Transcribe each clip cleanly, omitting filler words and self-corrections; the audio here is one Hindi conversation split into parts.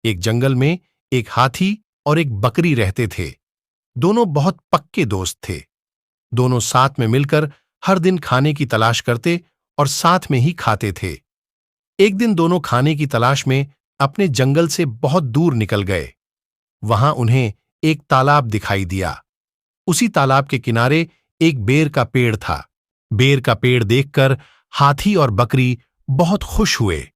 एक जंगल में एक हाथी और एक बकरी रहते थे। दोनों बहुत पक्के दोस्त थे। दोनों साथ में मिलकर हर दिन खाने की तलाश करते और साथ में ही खाते थे। एक दिन दोनों खाने की तलाश में अपने जंगल से बहुत दूर निकल गए। वहां उन्हें एक तालाब दिखाई दिया। उसी तालाब के किनारे एक बेर का पेड़ था। बेर का पेड़ देखकर हाथी और बकरी बहुत खुश हुए।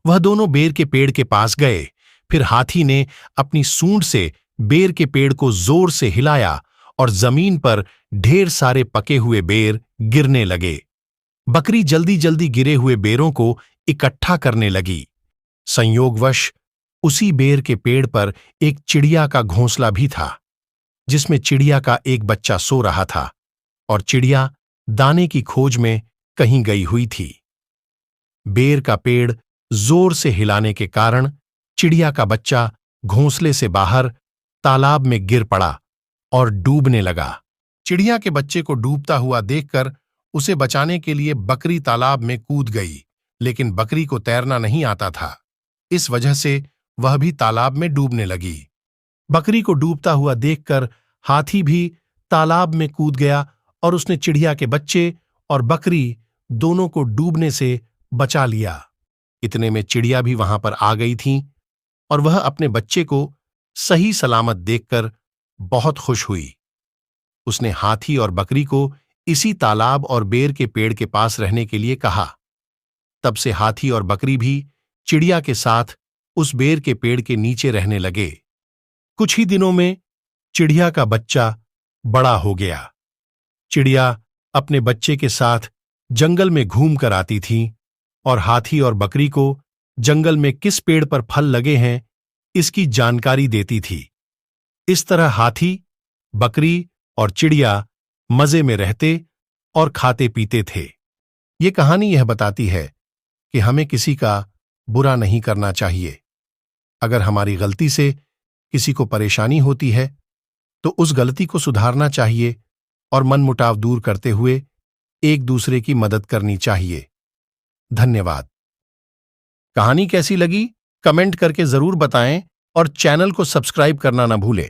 वह दोनों बेर के पेड़ के पास गए। फिर हाथी ने अपनी सूंड से बेर के पेड़ को जोर से हिलाया और जमीन पर ढेर सारे पके हुए बेर गिरने लगे। बकरी जल्दी जल्दी गिरे हुए बेरों को इकट्ठा करने लगी। संयोगवश उसी बेर के पेड़ पर एक चिड़िया का घोंसला भी था, जिसमें चिड़िया का एक बच्चा सो रहा था और चिड़िया दाने की खोज में कहीं गई हुई थी। बेर का पेड़ जोर से हिलाने के कारण चिड़िया का बच्चा घोंसले से बाहर तालाब में गिर पड़ा और डूबने लगा। चिड़िया के बच्चे को डूबता हुआ देखकर उसे बचाने के लिए बकरी तालाब में कूद गई, लेकिन बकरी को तैरना नहीं आता था। इस वजह से वह भी तालाब में डूबने लगी। बकरी को डूबता हुआ देखकर हाथी भी तालाब में कूद गया और उसने चिड़िया के बच्चे और बकरी दोनों को डूबने से बचा लिया। इतने में चिड़िया भी वहां पर आ गई थी और वह अपने बच्चे को सही सलामत देखकर बहुत खुश हुई। उसने हाथी और बकरी को इसी तालाब और बेर के पेड़ के पास रहने के लिए कहा। तब से हाथी और बकरी भी चिड़िया के साथ उस बेर के पेड़ के नीचे रहने लगे। कुछ ही दिनों में चिड़िया का बच्चा बड़ा हो गया। चिड़िया अपने बच्चे के साथ जंगल में घूम कर आती थी और हाथी और बकरी को जंगल में किस पेड़ पर फल लगे हैं इसकी जानकारी देती थी। इस तरह हाथी, बकरी और चिड़िया मजे में रहते और खाते पीते थे। ये कहानी यह बताती है कि हमें किसी का बुरा नहीं करना चाहिए। अगर हमारी गलती से किसी को परेशानी होती है तो उस गलती को सुधारना चाहिए और मनमुटाव दूर करते हुए एक दूसरे की मदद करनी चाहिए। धन्यवाद। कहानी कैसी लगी कमेंट करके जरूर बताएं और चैनल को सब्सक्राइब करना न भूलें।